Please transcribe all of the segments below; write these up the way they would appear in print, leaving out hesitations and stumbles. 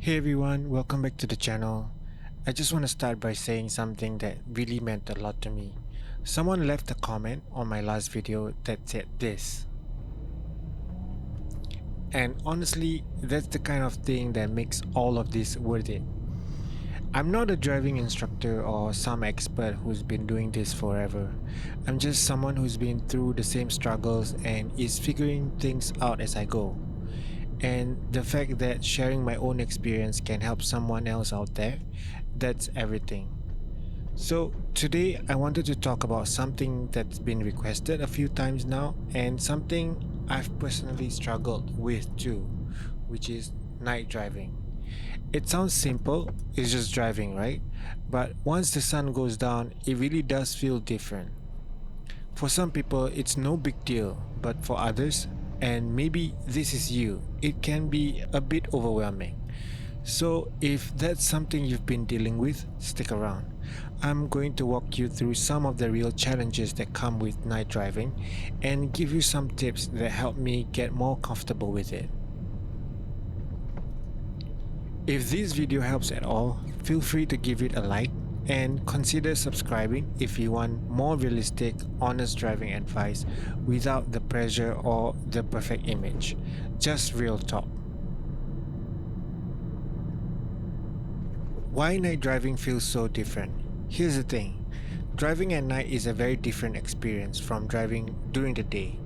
Hey everyone, welcome back to the channel. I just want to start by saying something that really meant a lot to me. Someone left a comment on my last video that said this. And honestly, that's the kind of thing that makes all of this worth it. I'm not a driving instructor or some expert who's been doing this forever. I'm just someone who's been through the same struggles and is figuring things out as I go. And the fact that sharing my own experience can help someone else out there, that's everything. So, today I wanted to talk about something that's been requested a few times now and something I've personally struggled with too, which is night driving. It sounds simple, it's just driving, right? But once the sun goes down, it really does feel different. For some people, it's no big deal, but for others, and maybe this is you, it can be a bit overwhelming. So, if that's something you've been dealing with, stick around. I'm going to walk you through some of the real challenges that come with night driving and give you some tips that help me get more comfortable with it. If this video helps at all, feel free to give it a like and consider subscribing if you want more realistic, honest driving advice without the pressure or the perfect image. Just real talk. Why night driving feels so different? Here's the thing. Driving at night is a very different experience from driving during the day.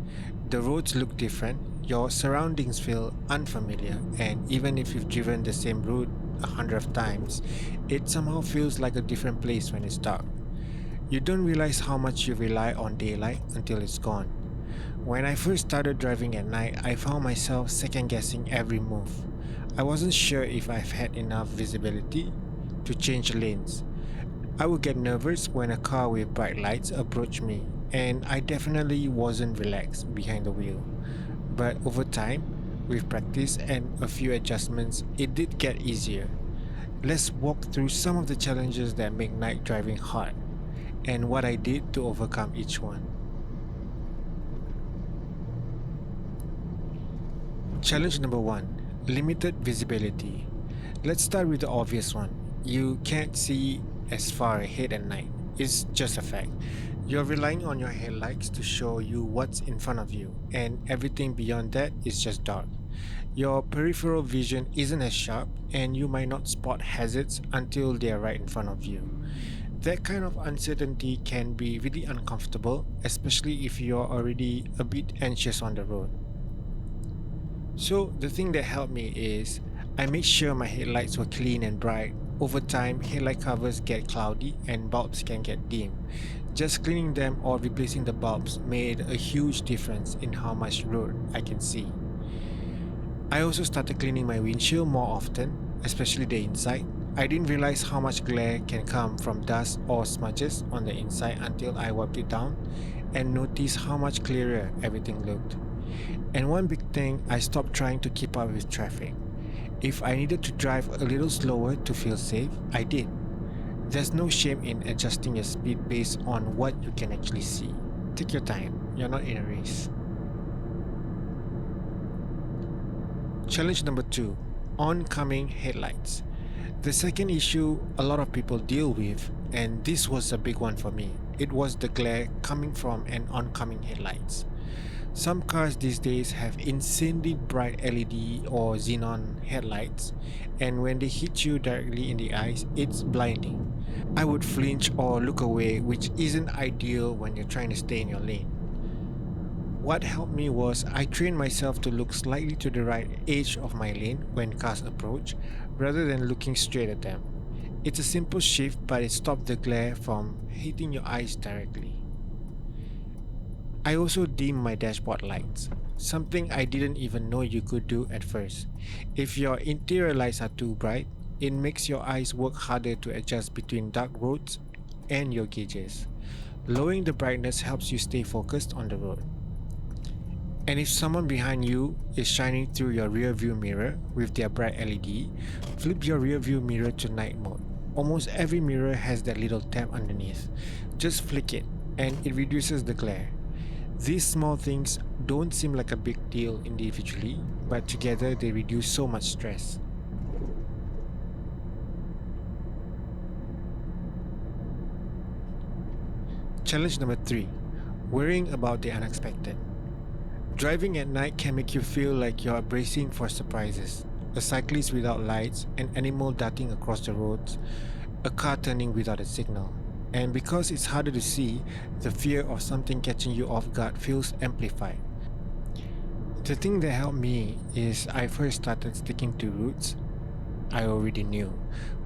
The roads look different, your surroundings feel unfamiliar, and even if you've driven the same route 100 times, it somehow feels like a different place when it's dark. You don't realize how much you rely on daylight until it's gone. When I first started driving at night, I found myself second guessing every move. I wasn't sure if I've had enough visibility to change lanes. I would get nervous when a car with bright lights approached me, and I definitely wasn't relaxed behind the wheel. But over time, with practice and a few adjustments, it did get easier. Let's walk through some of the challenges that make night driving hard, and what I did to overcome each one. Challenge number 1. Limited visibility. Let's start with the obvious one. You can't see as far ahead at night. It's just a fact. You're relying on your headlights to show you what's in front of you, and everything beyond that is just dark. Your peripheral vision isn't as sharp, and you might not spot hazards until they're right in front of you. That kind of uncertainty can be really uncomfortable, especially if you're already a bit anxious on the road. So, the thing that helped me is I made sure my headlights were clean and bright. Over time, headlight covers get cloudy and bulbs can get dim. Just cleaning them or replacing the bulbs made a huge difference in how much road I can see. I also started cleaning my windshield more often, especially the inside. I didn't realize how much glare can come from dust or smudges on the inside until I wiped it down and noticed how much clearer everything looked. And one big thing, I stopped trying to keep up with traffic. If I needed to drive a little slower to feel safe, I did. There's no shame in adjusting your speed based on what you can actually see. Take your time, you're not in a race. Challenge number 2. Oncoming headlights. The second issue a lot of people deal with, and this was a big one for me, it was the glare coming from an oncoming headlights. Some cars these days have insanely bright LED or xenon headlights, and when they hit you directly in the eyes, it's blinding. I would flinch or look away, which isn't ideal when you're trying to stay in your lane. What helped me was I trained myself to look slightly to the right edge of my lane when cars approach, rather than looking straight at them. It's a simple shift, but it stopped the glare from hitting your eyes directly. I also dim my dashboard lights, something I didn't even know you could do at first. If your interior lights are too bright, it makes your eyes work harder to adjust between dark roads and your gauges. Lowering the brightness helps you stay focused on the road. And if someone behind you is shining through your rear view mirror with their bright LED, flip your rear view mirror to night mode. Almost every mirror has that little tab underneath. Just flick it and it reduces the glare. These small things don't seem like a big deal individually, but together they reduce so much stress. Challenge number 3, worrying about the unexpected. Driving at night can make you feel like you're bracing for surprises. A cyclist without lights, an animal darting across the roads, a car turning without a signal. And because it's harder to see, the fear of something catching you off guard feels amplified. The thing that helped me is I first started sticking to routes I already knew.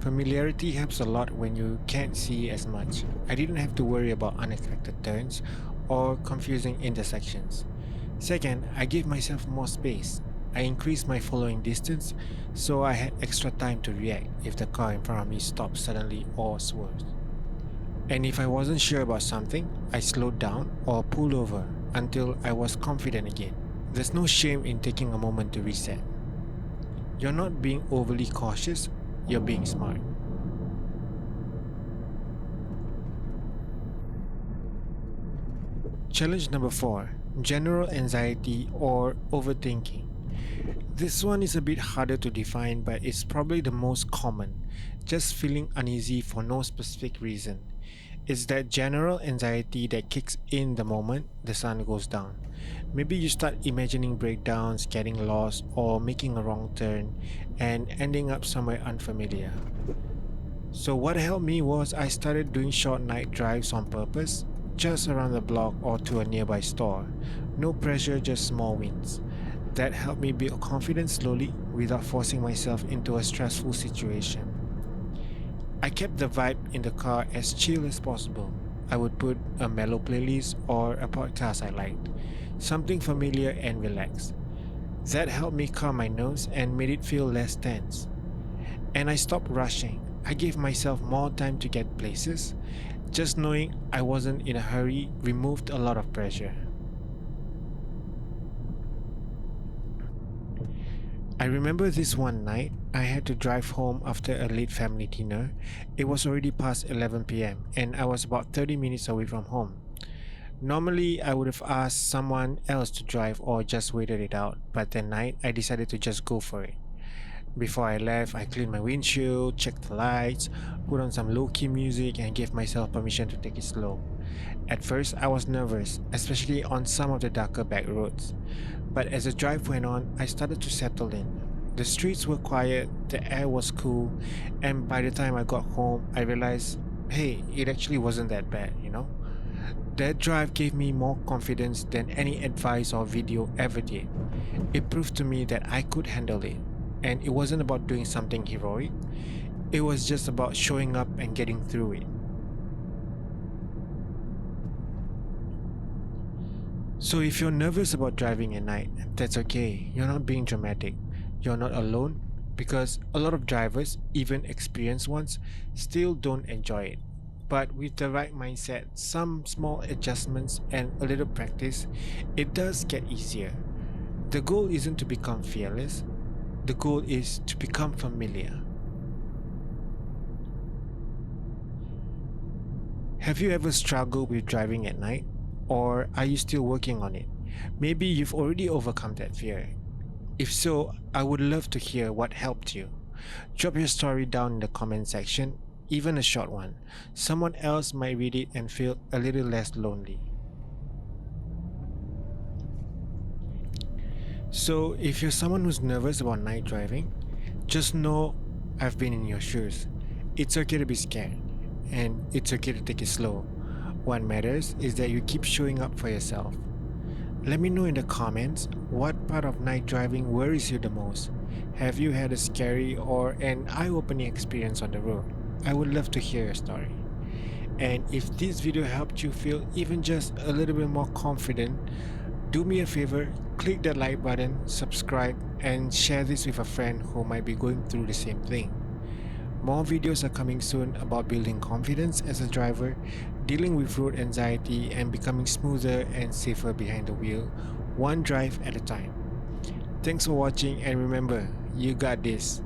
Familiarity helps a lot when you can't see as much. I didn't have to worry about unexpected turns or confusing intersections. Second, I gave myself more space. I increased my following distance so I had extra time to react if the car in front of me stopped suddenly or swerved. And if I wasn't sure about something, I slowed down or pulled over until I was confident again. There's no shame in taking a moment to reset. You're not being overly cautious, you're being smart. Challenge number 4, general anxiety or overthinking. This one is a bit harder to define, but it's probably the most common, just feeling uneasy for no specific reason. It's that general anxiety that kicks in the moment the sun goes down. Maybe you start imagining breakdowns, getting lost, or making a wrong turn and ending up somewhere unfamiliar. So, what helped me was I started doing short night drives on purpose, just around the block or to a nearby store. No pressure, just small wins. That helped me build confidence slowly without forcing myself into a stressful situation. I kept the vibe in the car as chill as possible. I would put a mellow playlist or a podcast I liked, something familiar and relaxed. That helped me calm my nerves and made it feel less tense. And I stopped rushing. I gave myself more time to get places. Just knowing I wasn't in a hurry removed a lot of pressure. I remember this one night, I had to drive home after a late family dinner. It was already past 11 pm and I was about 30 minutes away from home. Normally, I would have asked someone else to drive or just waited it out, but that night I decided to just go for it. Before I left, I cleaned my windshield, checked the lights, put on some low-key music and gave myself permission to take it slow. At first, I was nervous, especially on some of the darker back roads. But as the drive went on, I started to settle in. The streets were quiet, the air was cool, and by the time I got home, I realized, hey, it actually wasn't that bad, you know? That drive gave me more confidence than any advice or video ever did. It proved to me that I could handle it. And it wasn't about doing something heroic, it was just about showing up and getting through it. So if you're nervous about driving at night, that's okay. You're not being dramatic. You're not alone because a lot of drivers, even experienced ones, still don't enjoy it. But with the right mindset, some small adjustments and a little practice, it does get easier. The goal isn't to become fearless. The goal is to become familiar. Have you ever struggled with driving at night? Or are you still working on it? Maybe you've already overcome that fear. If so, I would love to hear what helped you. Drop your story down in the comment section, even a short one. Someone else might read it and feel a little less lonely. So, if you're someone who's nervous about night driving, just know I've been in your shoes. It's okay to be scared, and it's okay to take it slow. What matters is that you keep showing up for yourself. Let me know in the comments what part of night driving worries you the most. Have you had a scary or an eye-opening experience on the road? I would love to hear your story. And if this video helped you feel even just a little bit more confident, do me a favor, click that like button, subscribe, and share this with a friend who might be going through the same thing. More videos are coming soon about building confidence as a driver, dealing with road anxiety, and becoming smoother and safer behind the wheel, one drive at a time. Thanks for watching, and remember, you got this.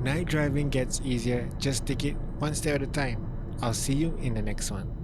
Night driving gets easier, just take it one step at a time. I'll see you in the next one.